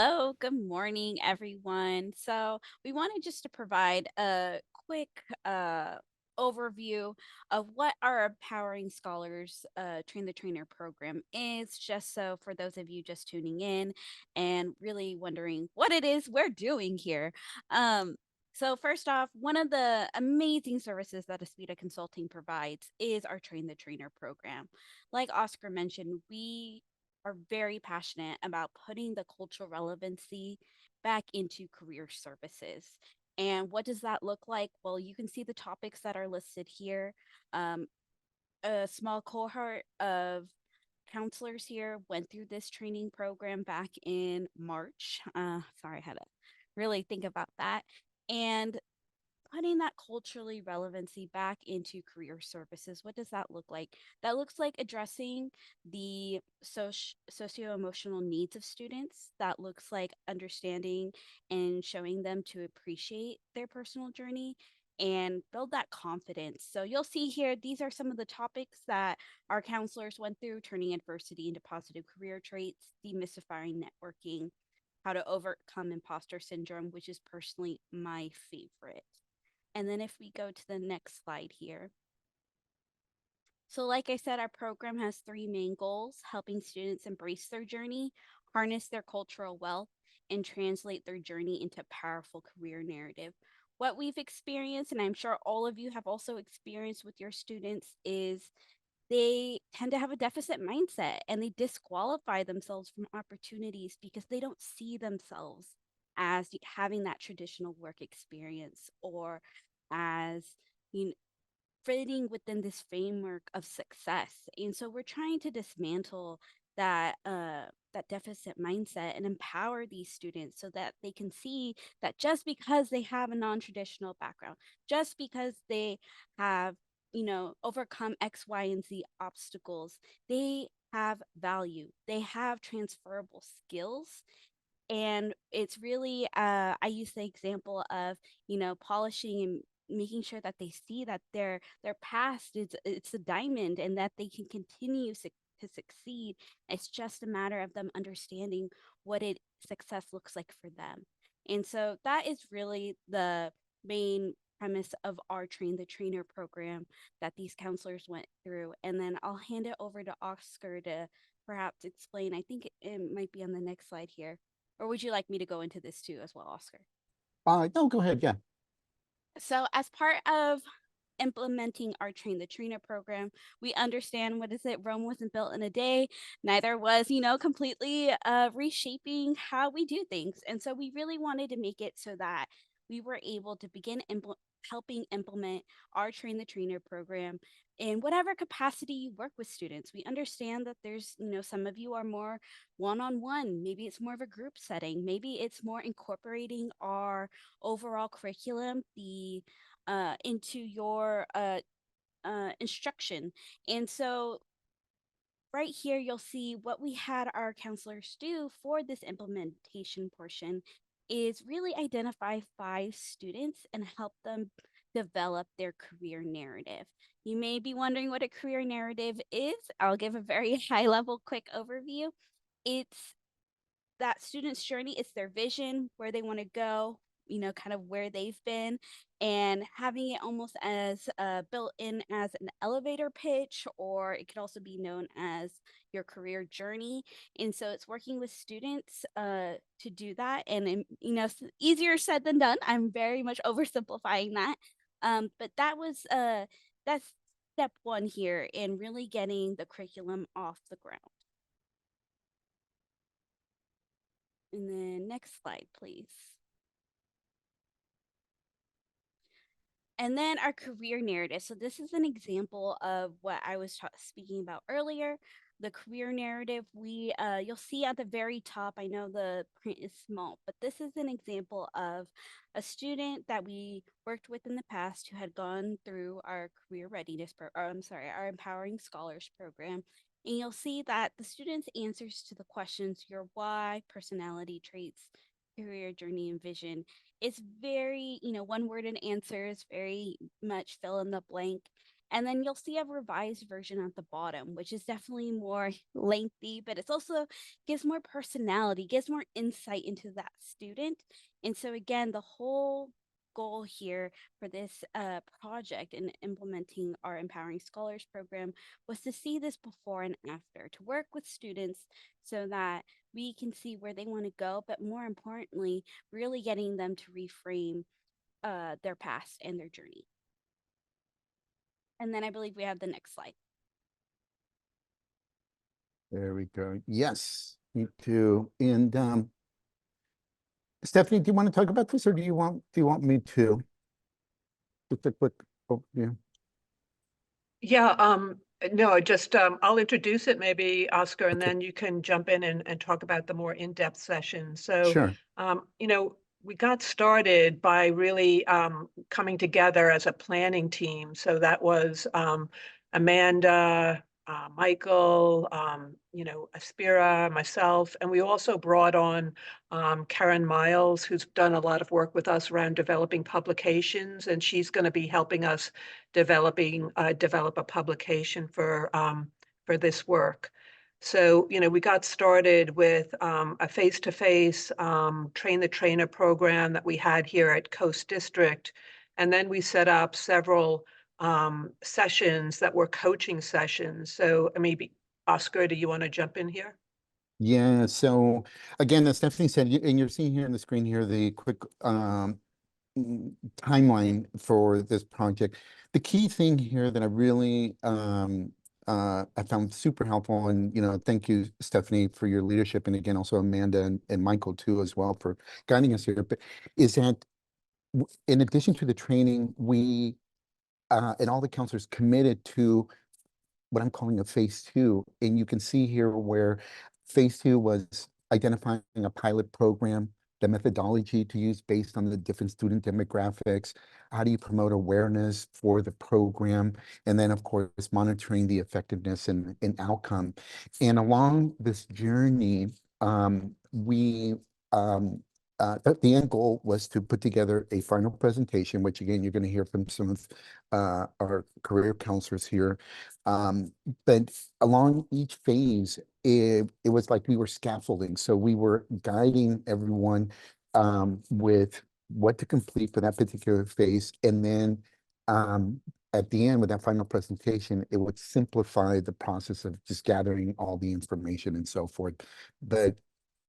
Hello, good morning, everyone. So, we wanted just to provide a quick overview of what our Empowering Scholars Train the Trainer program is, just so for those of you just tuning in and really wondering what it is we're doing here. Um, first off, one of the amazing services that Aspida Consulting provides is our Train the Trainer program. Like Oscar mentioned, we are very passionate about putting the cultural relevancy back into career services. And what does that look like? Well, you can see the topics that are listed here. Um, a small cohort of counselors here went through this training program back in March. Sorry, I had to really think about that. And putting that culturally relevancy back into career services, what does that look like? That looks like addressing the socio-emotional needs of students. That looks like understanding and showing them to appreciate their personal journey and build that confidence. So you'll see here, these are some of the topics that our counselors went through: turning adversity into positive career traits, demystifying networking, how to overcome imposter syndrome, which is personally my favorite. And then if we go to the next slide here. So like I said, our program has three main goals: helping students embrace their journey, harness their cultural wealth, and translate their journey into powerful career narrative. What we've experienced, and I'm sure all of you have also experienced with your students, is they tend to have a deficit mindset and they disqualify themselves from opportunities because they don't see themselves as having that traditional work experience or as you know, fitting within this framework of success. And so we're trying to dismantle that deficit mindset and empower these students so that they can see that just because they have a non-traditional background, just because they have overcome X, Y, and Z obstacles, they have value, they have transferable skills. And it's really I use the example of polishing and making sure that they see that their past is it's a diamond and that they can continue to succeed. It's just a matter of them understanding what it success looks like for them. And so that is really the main premise of our Train the Trainer program that these counselors went through. And then I'll hand it over to Oscar to perhaps explain. I think it might be on the next slide here. Or would you like me to go into this too as well, Oscar? No, go ahead. Yeah. So, as part of implementing our Train the Trainer program, we understand, what is it? Rome wasn't built in a day. Neither was, completely reshaping how we do things. And so we really wanted to make it so that we were able to begin helping implement our Train the Trainer program in whatever capacity you work with students. We understand that there's, some of you are more one on one. Maybe it's more of a group setting. Maybe it's more incorporating our overall curriculum, the into your instruction. And so right here, you'll see what we had our counselors do for this implementation portion is really identify 5 students and help them develop their career narrative. You may be wondering what a career narrative is. I'll give a very high level quick overview. It's that student's journey, it's their vision, where they want to go, kind of where they've been, and having it almost as built in as an elevator pitch, or it could also be known as your career journey. And so it's working with students to do that. And, easier said than done. I'm very much oversimplifying that. But that's step one here in really getting the curriculum off the ground. And then next slide, please. And then our career narrative. So this is an example of what I was speaking about earlier. The career narrative, you'll see at the very top. I know the print is small, but this is an example of a student that we worked with in the past who had gone through our career readiness our Empowering Scholars program. And you'll see that the student's answers to the questions, your why, personality traits, career journey, and vision, it's very, one worded answers, very much fill in the blank. And then you'll see a revised version at the bottom, which is definitely more lengthy, but it's also gives more personality, gives more insight into that student. And so again, the whole goal here for this project in implementing our Empowering Scholars program was to see this before and after, to work with students so that we can see where they want to go, but more importantly, really getting them to reframe their past and their journey. And then I believe we have the next slide. There we go. Yes, me too. And Stephanie, do you want to talk about this, or do you want me to? Just a quick overview. Yeah, no, just I'll introduce it maybe, Oscar, and Okay. then you can jump in and talk about the more in-depth session. So, Sure. we got started by really coming together as a planning team. So that was Amanda, Michael, Aspira, myself, and we also brought on Karen Miles, who's done a lot of work with us around developing publications, and she's going to be helping us develop a publication for this work. So, we got started with a face-to-face train the trainer program that we had here at Coast District. And then we set up several sessions that were coaching sessions. So maybe, Oscar, do you want to jump in here? Yeah. So again, as Stephanie said, and you're seeing here on the screen here the quick timeline for this project. The key thing here that I really I found super helpful, and thank you, Stephanie, for your leadership, and again also Amanda and Michael too as well for guiding us here. But is that in addition to the training, we and all the counselors committed to what I'm calling a phase two. And you can see here where phase two was identifying a pilot program, the methodology to use based on the different student demographics. How do you promote awareness for the program? And then, of course, monitoring the effectiveness and outcome. And along this journey, we the end goal was to put together a final presentation, which again, you're going to hear from some of our career counselors here. But along each phase, it was like we were scaffolding. So we were guiding everyone with what to complete for that particular phase. And then at the end with that final presentation, it would simplify the process of just gathering all the information and so forth. But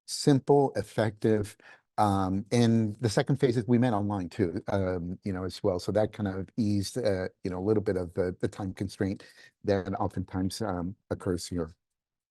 simple, effective. And the second phase is we met online too, as well. So that kind of eased, a little bit of the time constraint that oftentimes occurs here.